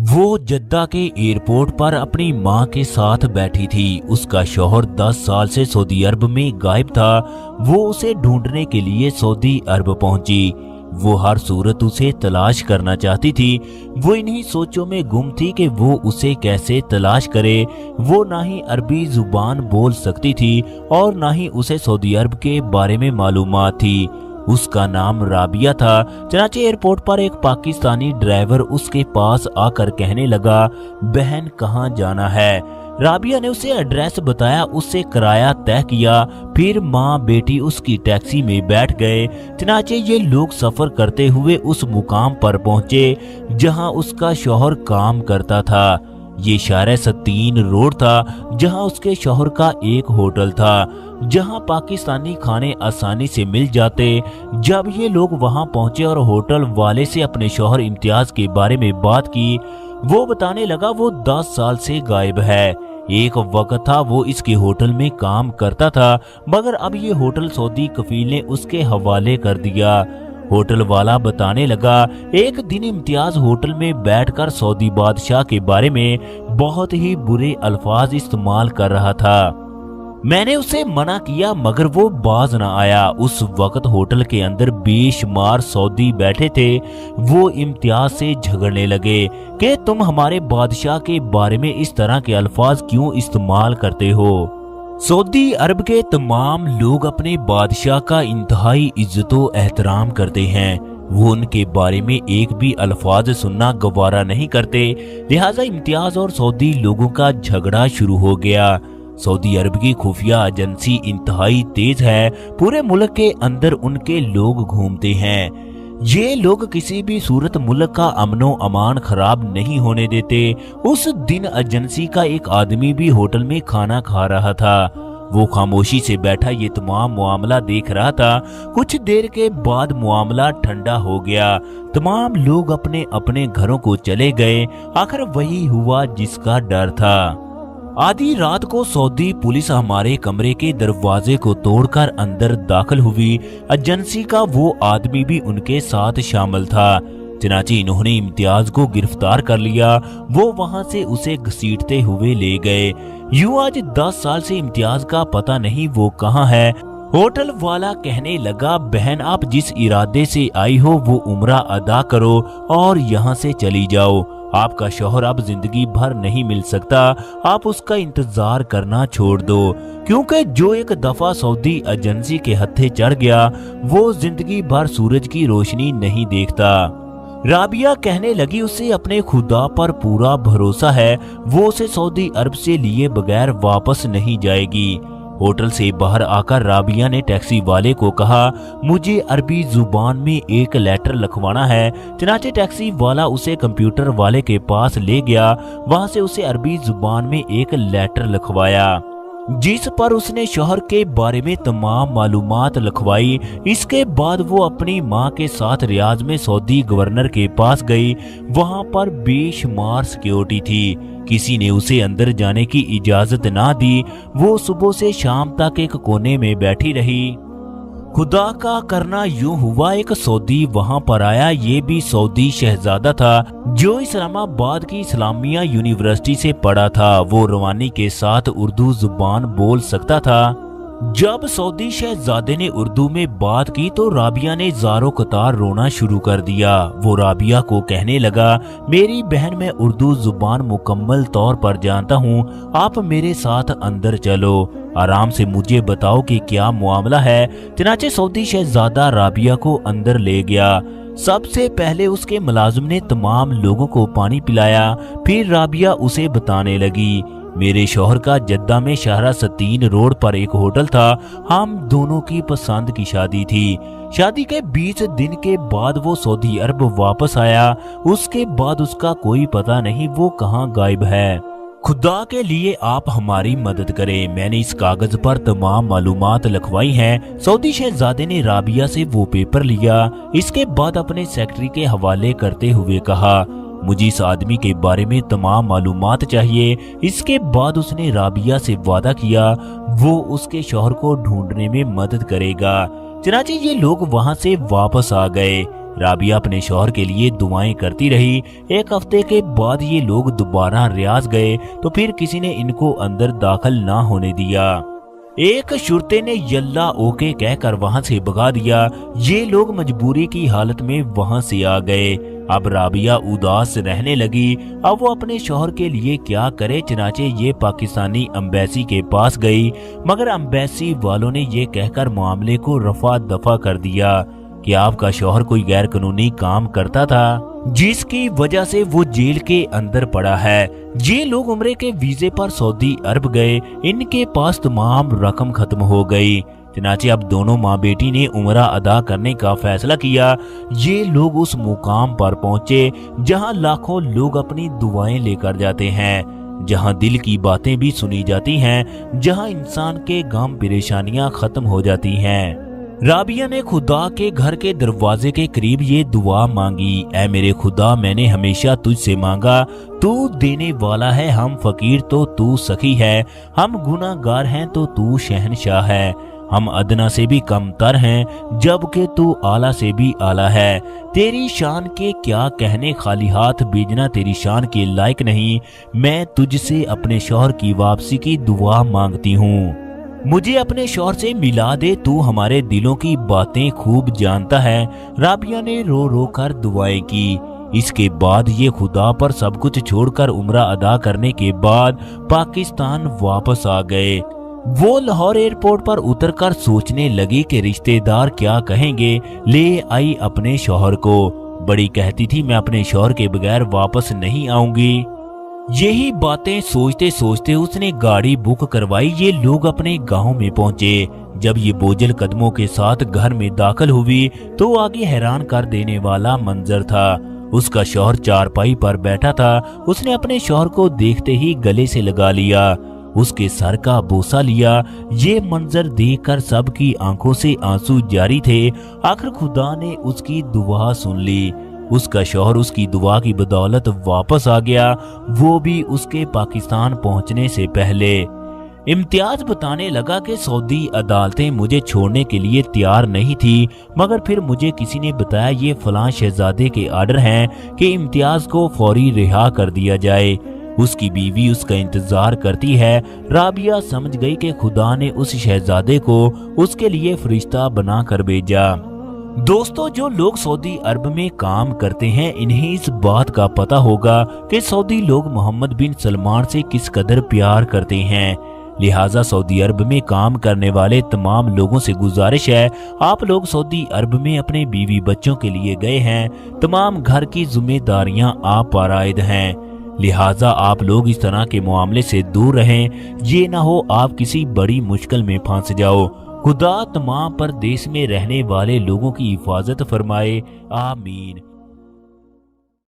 वो जद्दा के एयरपोर्ट पर अपनी मां के साथ बैठी थी। उसका शौहर 10 साल से सऊदी अरब में गायब था। वो उसे ढूंढने के लिए सऊदी अरब पहुंची। वो हर सूरत उसे तलाश करना चाहती थी। वो इन्हीं सोचों में गुम थी कि वो उसे कैसे तलाश करे। वो ना ही अरबी जुबान बोल सकती थी और ना ही उसे सऊदी अरब के बारे में मालूमात थी। उसका नाम राबिया था। चनाचे एयरपोर्ट पर एक पाकिस्तानी ड्राइवर उसके पास आकर कहने लगा, बहन कहाँ जाना है। राबिया ने उसे एड्रेस बताया, उससे किराया तय किया। फिर माँ बेटी उसकी टैक्सी में बैठ गए। चनाचे ये लोग सफर करते हुए उस मुकाम पर पहुंचे जहां उसका शौहर काम करता था। ये शारे सतीन रोड था जहां उसके शौहर का एक होटल था जहां पाकिस्तानी खाने आसानी से मिल जाते। जब ये लोग वहां पहुंचे और होटल वाले से अपने शौहर इम्तियाज के बारे में बात की, वो बताने लगा वो 10 साल से गायब है। एक वक्त था वो इसके होटल में काम करता था, मगर अब ये होटल सऊदी कफील ने उसके हवाले कर दिया। होटल वाला बताने लगा, एक दिन इम्तियाज होटल में बैठकर सऊदी बादशाह के बारे में बहुत ही बुरे अल्फाज इस्तेमाल कर रहा था। मैंने उसे मना किया मगर वो बाज न आया। उस वक्त होटल के अंदर बेशुमार सऊदी बैठे थे। वो इम्तियाज से झगड़ने लगे कि तुम हमारे बादशाह के बारे में इस तरह के अल्फाज क्यों इस्तेमाल करते हो। सऊदी अरब के तमाम लोग अपने बादशाह का इंतहाई इज्जतो एहतराम करते हैं। वो उनके बारे में एक भी अल्फाज सुनना गवारा नहीं करते। लिहाजा इम्तियाज और सऊदी लोगों का झगड़ा शुरू हो गया। सऊदी अरब की खुफिया एजेंसी इंतहाई तेज है। पूरे मुल्क के अंदर उनके लोग घूमते हैं। ये लोग किसी भी सूरत मुल्क का अमनो अमान खराब नहीं होने देते। उस दिन एजेंसी का एक आदमी भी होटल में खाना खा रहा था। वो खामोशी से बैठा ये तमाम मामला देख रहा था। कुछ देर के बाद मामला ठंडा हो गया। तमाम लोग अपने अपने घरों को चले गए। आखिर वही हुआ जिसका डर था। आधी रात को सऊदी पुलिस हमारे कमरे के दरवाजे को तोड़कर अंदर दाखिल हुई। एजेंसी का वो आदमी भी उनके साथ शामिल था। चनाचे इन्होंने इम्तियाज को गिरफ्तार कर लिया। वो वहां से उसे घसीटते हुए ले गए। यूं आज 10 साल से इम्तियाज का पता नहीं वो कहाँ है। होटल वाला कहने लगा, बहन आप जिस इरादे से आई हो वो उम्रा अदा करो और यहाँ से चली जाओ। आपका शौहर अब जिंदगी भर नहीं मिल सकता। आप उसका इंतजार करना छोड़ दो, क्योंकि जो एक दफा सऊदी एजेंसी के हत्थे चढ़ गया वो जिंदगी भर सूरज की रोशनी नहीं देखता। राबिया कहने लगी, उसे अपने खुदा पर पूरा भरोसा है। वो उसे सऊदी अरब से लिए बगैर वापस नहीं जाएगी। होटल से बाहर आकर राबिया ने टैक्सी वाले को कहा, मुझे अरबी जुबान में एक लेटर लिखवाना है। चनाचे टैक्सी वाला उसे कंप्यूटर वाले के पास ले गया। वहां से उसे अरबी जुबान में एक लेटर लिखवाया जिस पर उसने शौहर के बारे में तमाम मालूमात लिखवाई। इसके बाद वो अपनी मां के साथ रियाज में सऊदी गवर्नर के पास गई। वहां पर बेशुमार सिक्योरिटी थी। किसी ने उसे अंदर जाने की इजाजत ना दी। वो सुबह से शाम तक एक कोने में बैठी रही। खुदा का करना यूं हुआ, एक सऊदी वहां पर आया। ये भी सऊदी शहजादा था जो इस्लामाबाद की इस्लामिया यूनिवर्सिटी से पढ़ा था। वो रवानी के साथ उर्दू जुबान बोल सकता था। जब सऊदी शहजादे ने उर्दू में बात की तो राबिया ने ज़ारो कतार रोना शुरू कर दिया। वो राबिया को कहने लगा, मेरी बहन मैं उर्दू जुबान मुकम्मल तौर पर जानता हूँ। आप मेरे साथ अंदर चलो, आराम से मुझे बताओ कि क्या मामला है। चनाचे सऊदी शहजादा राबिया को अंदर ले गया। सबसे पहले उसके मुलाजिम ने तमाम लोगों को पानी पिलाया। फिर राबिया उसे बताने लगी, मेरे शौहर का जद्दा में शाहरा सतीन रोड पर एक होटल था। हम दोनों की पसंद की शादी थी। शादी के 20 दिन के बाद वो सऊदी अरब वापस आया। उसके बाद उसका कोई पता नहीं वो कहाँ गायब है। खुदा के लिए आप हमारी मदद करें। मैंने इस कागज पर तमाम मालूमात लिखवाई हैं। सऊदी शहजादे ने राबिया से वो पेपर लिया। इसके बाद अपने सेक्रेटरी के हवाले करते हुए कहा, मुझे इस आदमी के बारे में तमाम मालूमात चाहिए। इसके बाद उसने राबिया से वादा किया वो उसके शौहर को ढूंढने में मदद करेगा। चनाचे ये लोग वहां से वापस आ गए। राबिया अपने शौहर के लिए दुआएं करती रही। एक हफ्ते के बाद ये लोग दोबारा रियाज गए तो फिर किसी ने इनको अंदर दाखिल ना होने दिया। एक शुरते ने यल्ला ओके कहकर वहां से भगा दिया। ये लोग मजबूरी की हालत में वहां से आ गए। अब राबिया उदास रहने लगी। अब वो अपने शौहर के लिए क्या करे, चनाचे ये पाकिस्तानी एम्बेसी के पास गई, मगर एम्बेसी वालों ने ये कहकर मामले को रफा दफा कर दिया कि आपका शौहर कोई गैर कानूनी काम करता था जिसकी वजह से वो जेल के अंदर पड़ा है। ये लोग उम्रे के वीजे पर सऊदी अरब गए, इनके पास तमाम रकम खत्म हो गई। चनाचे अब दोनों माँ बेटी ने उम्रा अदा करने का फैसला किया। ये लोग उस मुकाम पर पहुंचे जहां लाखों लोग अपनी दुआएं लेकर जाते हैं, जहां दिल की बातें भी सुनी जाती हैं, जहां इंसान के गम परेशानियां खत्म हो जाती हैं। राबिया ने खुदा के घर के दरवाजे के करीब ये दुआ मांगी, ऐ मेरे खुदा, मैंने हमेशा तुझसे मांगा, तू देने वाला है, हम फकीर तो तू सखी है, हम गुनाहगार हैं तो तू शहनशाह है, हम अदना से भी कमतर हैं जबकि तू आला से भी आला है। तेरी शान के क्या कहने, खाली हाथ भेजना तेरी शान के लायक नहीं। मैं तुझसे अपने शौहर की वापसी की दुआ मांगती हूँ। मुझे अपने शौहर से मिला दे, तू हमारे दिलों की बातें खूब जानता है। राबिया ने रो रो कर दुआएं की। इसके बाद ये खुदा पर सब कुछ छोड़कर उम्रा अदा करने के बाद पाकिस्तान वापस आ गए। वो लाहौर एयरपोर्ट पर उतरकर सोचने लगी कि रिश्तेदार क्या कहेंगे। ले आई अपने शौहर को। बड़ी कहती थी मैं अपने शौहर के बगैर वापस नहीं आऊंगी। यही बातें सोचते सोचते उसने गाड़ी बुक करवाई। ये लोग अपने गांव में पहुंचे। जब ये बोझल कदमों के साथ घर में दाखिल हुई तो आगे हैरान कर देने वाला मंजर था। उसका शौहर चारपाई पर बैठा था। उसने अपने शौहर को देखते ही गले से लगा लिया, उसके सर का बोसा लिया। ये मंजर देखकर सबकी आंखों से आंसू जारी थे। आखिर खुदा ने उसकी दुआ सुन ली। उसका शौहर उसकी दुआ की बदौलत वापस आ गया, वो भी उसके पाकिस्तान पहुंचने से पहले। इम्तियाज बताने लगा कि सऊदी अदालतें मुझे छोड़ने के लिए तैयार नहीं थी, मगर फिर मुझे किसी ने बताया ये फलां शहजादे के आर्डर हैं कि इम्तियाज को फौरी रिहा कर दिया जाए। उसकी बीवी उसका इंतजार करती है। राबिया समझ गई कि खुदा ने उस शहजादे को उसके लिए फरिश्ता बना कर भेजा। दोस्तों, जो लोग सऊदी अरब में काम करते हैं इन्हें इस बात का पता होगा कि सऊदी लोग मोहम्मद बिन सलमान से किस कदर प्यार करते हैं। लिहाजा सऊदी अरब में काम करने वाले तमाम लोगों से गुजारिश है, आप लोग सऊदी अरब में अपने बीवी बच्चों के लिए गए हैं, तमाम घर की जिम्मेदारियां आप पर आयद हैं। लिहाजा आप लोग इस तरह के मामले से दूर रहें। ये ना हो आप किसी बड़ी मुश्किल में फंस जाओ। खुदा तमाम परदेश में रहने वाले लोगों की हिफाजत फरमाए। आमीन।